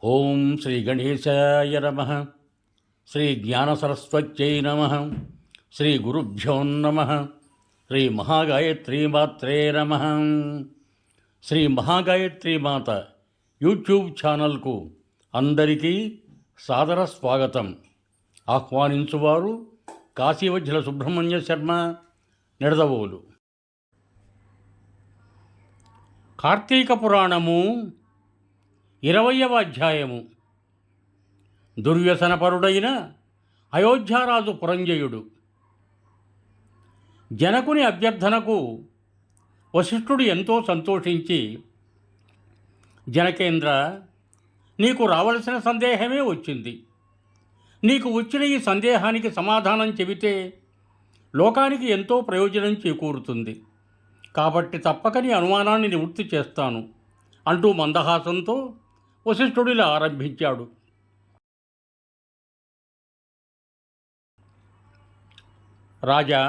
ఓం శ్రీ గణేశాయ నమః. శ్రీ జ్ఞానసరస్వత్యై నమః. శ్రీ గురుభ్యో నమః. శ్రీ మహాగాయత్రీమాత్రే నమః. శ్రీ మహాగాయత్రీమాత యూట్యూబ్ ఛానల్కు అందరికీ సాదర స్వాగతం. ఆహ్వానించువారు కాశీవజ్జల సుబ్రహ్మణ్య శర్మ, నిడదవోలు. కార్తీక పురాణము 20వ అధ్యాయము. దుర్వ్యసనపరుడైన అయోధ్యారాజు పురంజయుడు. జనకుని అభ్యర్థనకు వశిష్ఠుడు ఎంతో సంతోషించి, జనకేంద్ర, నీకు రావలసిన సందేహమే వచ్చింది. నీకు వచ్చిన ఈ సందేహానికి సమాధానం చెబితే లోకానికి ఎంతో ప్రయోజనం చేకూరుతుంది. కాబట్టి తప్పక నీ అనుమానాన్ని నివృత్తి చేస్తాను అంటూ మందహాసంతో వశిష్ఠుడిలా ఆరంభించాడు. రాజా,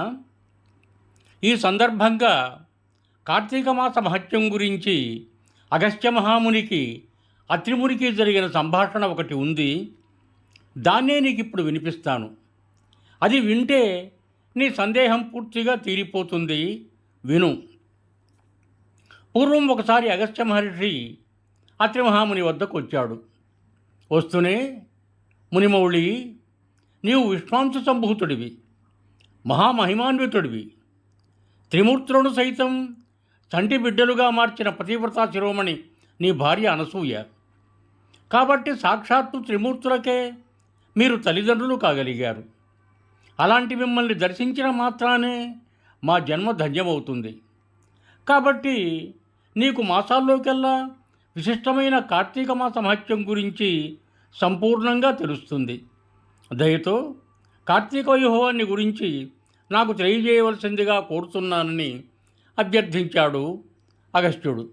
ఈ సందర్భంగా కార్తీక మాస మహత్యం గురించి అగస్త్య మహామునికి అత్రిమునికి జరిగిన సంభాషణ ఒకటి ఉంది. దాన్నే నీకు ఇప్పుడు వినిపిస్తాను. అది వింటే నీ సందేహం పూర్తిగా తీరిపోతుంది. విను. పూర్వం ఒకసారి అగస్త్య మహర్షి అత్రి మహాముని వద్దకు వచ్చాడు. వస్తూనే, మునిమౌళి, నీవు విశ్వాంశ సంభూతుడివి, మహామహిమాన్వితుడివి, త్రిమూర్తులను సైతం చంటి బిడ్డలుగా మార్చిన పతివ్రతా శిరోమణి నీ భార్య అనసూయ. కాబట్టి సాక్షాత్తు త్రిమూర్తులకే మీరు తల్లిదండ్రులు కాగలిగారు. అలాంటి మిమ్మల్ని దర్శించిన మాత్రానే మా జన్మ ధన్యమవుతుంది. కాబట్టి నీకు మాసాల్లోకెల్లా విశిష్టమైన కార్తీక మాస మహత్యం గురించి సంపూర్ణంగా తెలుస్తుంది. దయతో కార్తీక వైభవాన్ని గురించి నాకు తెలియజేయవలసిందిగా కోరుతున్నానని అభ్యర్థించాడు అగస్త్యుడు.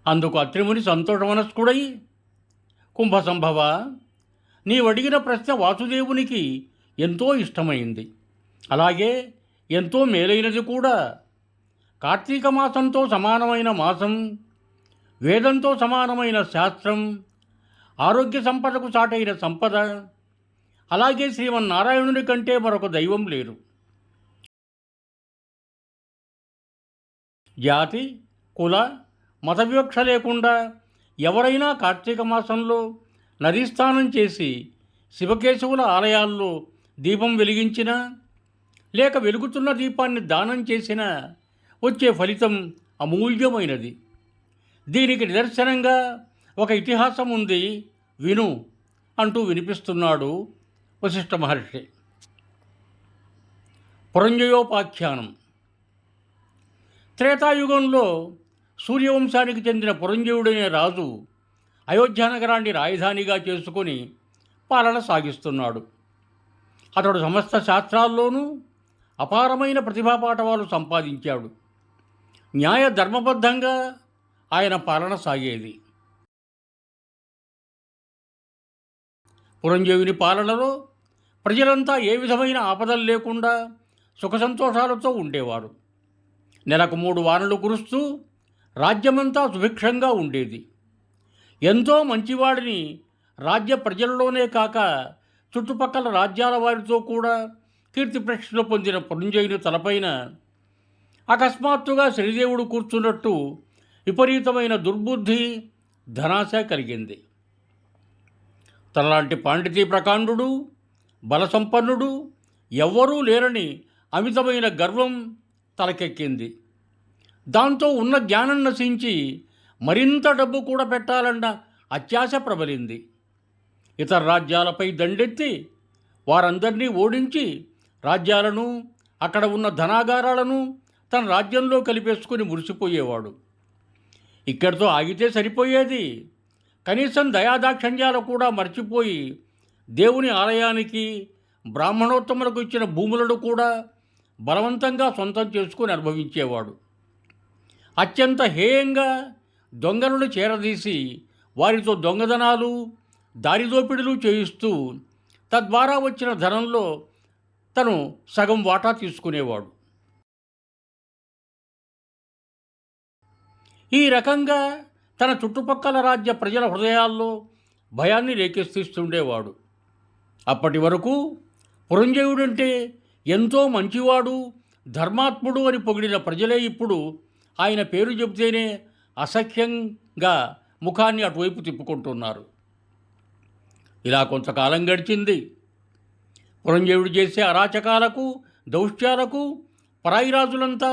అందుకు అత్రిముని సంతోషమనస్కుడై, కుంభసంభవ, నీవడిగిన ప్రశ్న వాసుదేవునికి ఎంతో ఇష్టమైంది. అలాగే ఎంతో మేలైనది కూడా. కార్తీక మాసంతో సమానమైన మాసం, వేదంతో సమానమైన శాస్త్రం, ఆరోగ్య సంపదకు చాటైన సంపద, అలాగే శ్రీమన్నారాయణుని కంటే మరొక దైవం లేరు. జాతి, కుల, మత వివక్ష లేకుండా ఎవరైనా కార్తీక మాసంలో నదీస్నానం చేసి శివకేశవుల ఆలయాల్లో దీపం వెలిగించినా, లేక వెలుగుతున్న దీపాన్ని దానం చేసినా వచ్చే ఫలితం అమూల్యమైనది. దీనికి నిదర్శనంగా ఒక ఇతిహాసం ఉంది, విను అంటూ వినిపిస్తున్నాడు వశిష్ఠ మహర్షి. పురంజయోపాఖ్యానం. త్రేతాయుగంలో సూర్యవంశానికి చెందిన పురంజయుడనే రాజు అయోధ్యానగరాన్ని రాజధానిగా చేసుకొని పాలన సాగిస్తున్నాడు. అతడు సమస్త శాస్త్రాల్లోనూ అపారమైన ప్రతిభాపాఠవాలు సంపాదించాడు. న్యాయ ధర్మబద్ధంగా ఆయన పాలన సాగేది. పురంజయుని పాలనలో ప్రజలంతా ఏ విధమైన ఆపదలు లేకుండా సుఖ సంతోషాలతో ఉండేవారు. నెలకు 3 వానలు కురుస్తూ రాజ్యమంతా సుభిక్షంగా ఉండేది. ఎంతో మంచివాడిని రాజ్య ప్రజలలోనే కాక చుట్టుపక్కల రాజ్యాల వారితో కూడా కీర్తి ప్రతిష్టలు పొందిన పురంజయుని తలపైన అకస్మాత్తుగా శనిదేవుడు కూర్చున్నట్టు విపరీతమైన దుర్బుద్ధి, ధనాశ కలిగింది. తనలాంటి పాండితీ ప్రకాండుడు, బలసంపన్నుడు ఎవ్వరూ లేరని అమితమైన గర్వం తలకెక్కింది. దాంతో ఉన్న జ్ఞానం నశించి మరింత డబ్బు కూడా పెట్టాలన్న అత్యాశ ప్రబలింది. ఇతర రాజ్యాలపై దండెత్తి వారందరినీ ఓడించి రాజ్యాలను, అక్కడ ఉన్న ధనాగారాలను తన రాజ్యంలో కలిపేసుకుని మురిసిపోయేవాడు. ఇక్కడితో ఆగితే సరిపోయేది. కనీసం దయాదాక్షణ్యాలు కూడా మర్చిపోయి దేవుని ఆలయానికి, బ్రాహ్మణోత్తములకు ఇచ్చిన భూములను కూడా బలవంతంగా సొంతం చేసుకుని అనుభవించేవాడు. అత్యంత హేయంగా దొంగలను చేరదీసి వారితో దొంగదనాలు, దారిదోపిడులు చేయిస్తూ తద్వారా వచ్చిన ధనంలో తను సగం వాటా తీసుకునేవాడు. ఈ రకంగా తన చుట్టుపక్కల రాజ్య ప్రజల హృదయాల్లో భయాన్ని రేకెత్తిస్తుండేవాడు. అప్పటి వరకు పురంజయుడంటే ఎంతో మంచివాడు, ధర్మాత్ముడు అని పొగిడిన ప్రజలే ఇప్పుడు ఆయన పేరు చెబితేనే అసఖ్యంగా ముఖాన్ని అటువైపు తిప్పుకుంటున్నారు. ఇలా కొంతకాలం గడిచింది. పురంజయుడు చేసే అరాచకాలకు, దౌష్ట్యాలకు పరాయి రాజులంతా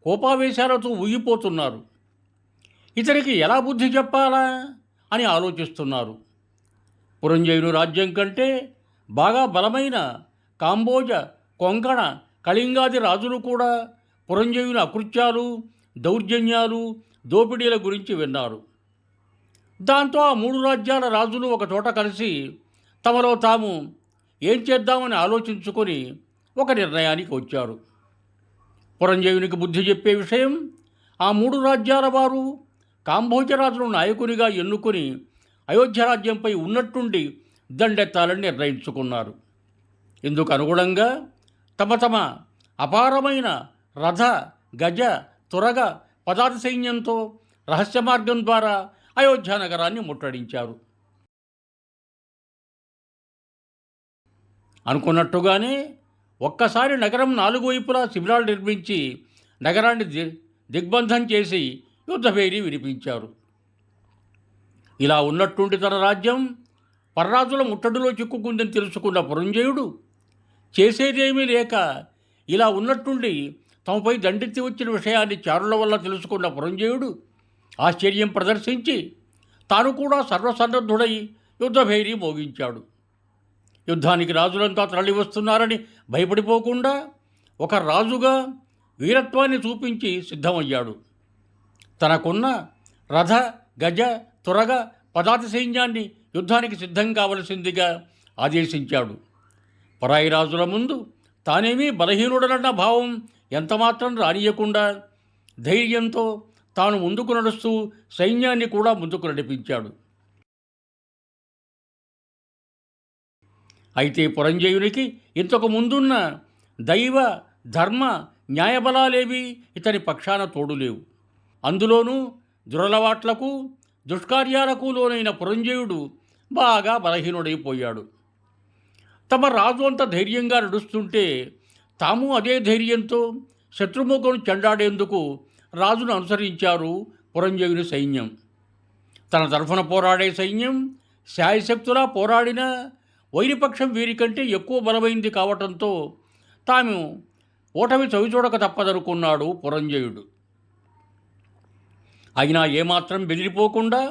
కోపావేశాలతో ఊగిపోతున్నారు. ఇతనికి ఎలా బుద్ధి చెప్పాలా అని ఆలోచిస్తున్నారు. పురంజయుని రాజ్యం కంటే బాగా బలమైన కాంబోజ, కొంకణ, కళింగాది రాజులు కూడా పురంజయుని అకృత్యాలు, దౌర్జన్యాలు, దోపిడీల గురించి విన్నారు. దాంతో ఆ 3 రాజ్యాల రాజులు ఒకచోట కలిసి తమలో తాము ఏం చేద్దామని ఆలోచించుకొని ఒక నిర్ణయానికి వచ్చారు. పురంజయునికి బుద్ధి చెప్పే విషయం ఆ 3 రాజ్యాల వారు కాంబోజరాజును నాయకునిగా ఎన్నుకొని అయోధ్య రాజ్యంపై ఉన్నట్టుండి దండెత్తాలని నిర్ణయించుకున్నారు. ఇందుకు అనుగుణంగా తమ తమ అపారమైన రథ, గజ, తురగ, పదాతి సైన్యంతో రహస్య మార్గం ద్వారా అయోధ్య నగరాన్ని ముట్టడించారు. అనుకున్నట్టుగానే ఒక్కసారి నగరం 4 వైపులా శిబిరాలు నిర్మించి నగరాన్ని దిగ్బంధం చేసి యుద్ధభేరి వినిపించారు. ఇలా ఉన్నట్టుండి తన రాజ్యం పర్రాజుల ముట్టడిలో చిక్కుకుందని తెలుసుకున్న పురంజయుడు చేసేదేమీ లేక ఇలా ఉన్నట్టుండి తమపై దండెత్తి వచ్చిన విషయాన్ని చారుల వల్ల తెలుసుకున్న పురంజయుడు ఆశ్చర్యం ప్రదర్శించి తాను కూడా సర్వసన్నద్ధుడై యుద్ధభేరి మోగించాడు. యుద్ధానికి రాజులంతా తరలి వస్తున్నారని భయపడిపోకుండా ఒక రాజుగా వీరత్వాన్ని చూపించి సిద్ధమయ్యాడు. తనకున్న రథ, గజ, తురగ, పదాతి సైన్యాన్ని యుద్ధానికి సిద్ధం కావలసిందిగా ఆదేశించాడు. పరాయి రాజుల ముందు తానేమీ బలహీనుడనన్న భావం ఎంతమాత్రం రానియకుండా ధైర్యంతో తాను ముందుకు నడుస్తూ సైన్యాన్ని కూడా ముందుకు నడిపించాడు. అయితే పురంజయునికి ఇంతకు ముందున్న దైవ, ధర్మ, న్యాయబలాలేవి ఇతని పక్షాన తోడులేవు. అందులోనూ దురలవాట్లకు, దుష్కార్యాలకు లోనైన పురంజయుడు బాగా బలహీనుడైపోయాడు. తమ రాజు అంత ధైర్యంగా నడుస్తుంటే తాము అదే ధైర్యంతో శత్రుముఖను చెండాడేందుకు రాజును అనుసరించారు పురంజయుని సైన్యం. తన తరఫున పోరాడే సైన్యం శాయశక్తులా పోరాడినా వైరిపక్షం వీరికంటే ఎక్కువ బలమైంది కావటంతో తాము ఓటమి చవిచూడక తప్పదనుకున్నాడు పురంజయుడు. అయినా ఏమాత్రం బెదిరిపోకుండా,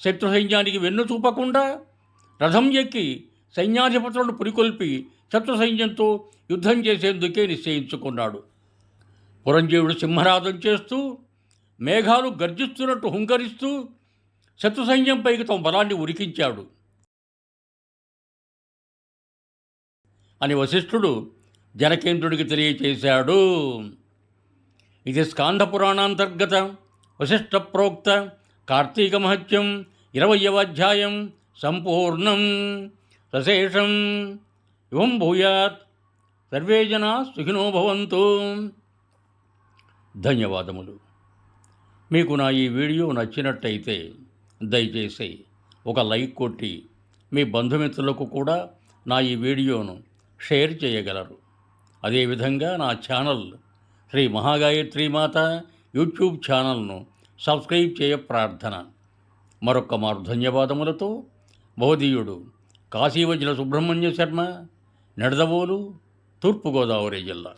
శత్రు సైన్యానికి వెన్ను చూపకుండా రథం ఎక్కి సైన్యాధిపతులను పురికొల్పి శత్రు సైన్యంతో యుద్ధం చేసేందుకే నిశ్చయించుకున్నాడు. పురంజయుడు సింహనాదం చేస్తూ, మేఘాలు గర్జిస్తున్నట్టు హుంకరిస్తూ శత్రు సైన్యంపైకి తమ బలాన్ని ఉరికించాడు అని వశిష్ఠుడు జనకేంద్రుడికి తెలియచేశాడు. ఇది స్కాంద పురాణాంతర్గత వశిష్ఠ ప్రోక్త కార్తీక మహత్యం 20వ అధ్యాయం సంపూర్ణం. సశేషం ఇవం భూయాత్. సర్వే జనా సుఖినో భవంతు. ధన్యవాదములు. మీకు నా ఈ వీడియో నచ్చినట్టయితే దయచేసి ఒక లైక్ కొట్టి మీ బంధుమిత్రులకు కూడా నా ఈ వీడియోను షేర్ చేయగలరు. అదేవిధంగా నా ఛానల్ శ్రీ మహాగాయత్రి మాత యూట్యూబ్ ఛానల్ను సబ్స్క్రైబ్ చేయ ప్రార్థన. మరొక్క మారు ధన్యవాదములతో బహుదీయుడు కాశీవజ్ర సుబ్రహ్మణ్య శర్మ, నిడదవోలు, తూర్పుగోదావరి జిల్లా.